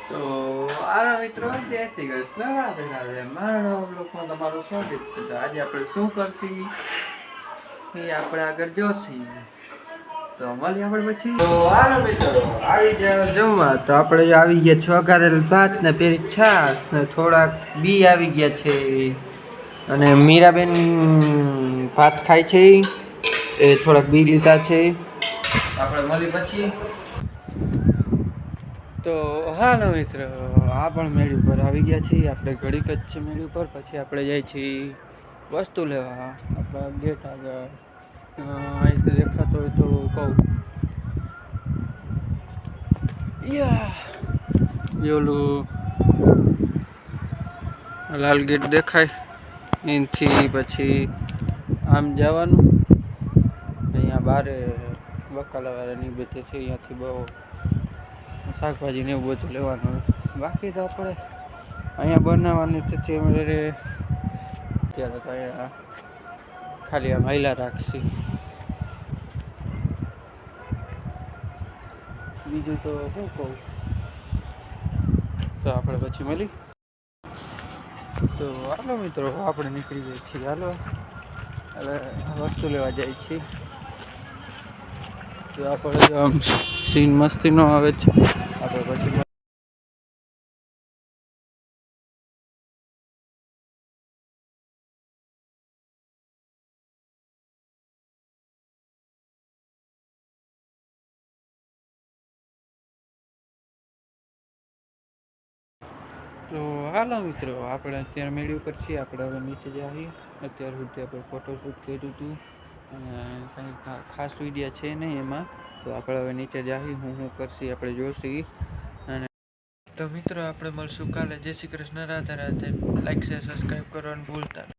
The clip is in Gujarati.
તો આ મિત્રો જય શ્રી કૃષ્ણ, રાધે રાધે. મારો બ્લોગમાં તમારું સ્વાગત છે. તો આજે આપણે શું કરશી એ આપણે આગળ જોશી. તો મળીએ આપણે પછી. તો હાલો મિત્રો આવી ગયા જમવા. તો આપણે આવી ગયા છે વઘારેલ ભાત ને પેલી છાશ ને થોડાક બી આવી ગયા છે. અને મીરાબેન ભાત ખાય છે, એ થોડાક બી લીધા છે. આપણે મળી પછી. તો હાલો મિત્ર, આ પણ મેળ ઉપર આવી ગયા છીએ. આપણે ઘડીક જ છે મેળ ઉપર, પછી આપણે જાય છીએ વસ્તુ લેવા. આપણા ગેટ આગળ અહીંથી દેખાતો હોય તો કહું, ઓલું લાલ ગેટ દેખાય, એનાથી પછી આમ જવાનું. અહીંયા બારે બકાલાવાળાની બધે છે, અહીંયાથી બહુ શાકભાજી ને એવું બધું લેવાનું હોય. બાકી તો આપણે અહીંયા બનાવવાની તેથી અમારે ત્યારે તો અહીંયા ખાલી આ મહિલા રાખશી. બીજું તો શું કહું. તો આપણે પછી મળી. તો હાલો મિત્રો, આપણે નીકળી જઈએ છીએ. હાલો એટલે વસ્તુ લેવા જાય છીએ. તો આપણે આમ સીન મસ્તીનો આવે છે. આપણે પછી તો હાલો મિત્રો, આપણે અત્યારે મેળવી ઉપર છીએ. આપણે હવે નીચે જઈએ. અત્યાર સુધી આપણે ફોટોશૂટ કર્યું હતું અને કંઈ ખાસ વિડીયો છે નહીં એમાં. તો આપણે હવે નીચે જઈએ. હું કરશી આપણે જોશી. અને તો મિત્રો આપણે મળશું કાલે. જય Shri Krishna, Radhe Radhe. Like share subscribe કરવાનું ભૂલતા નહીં.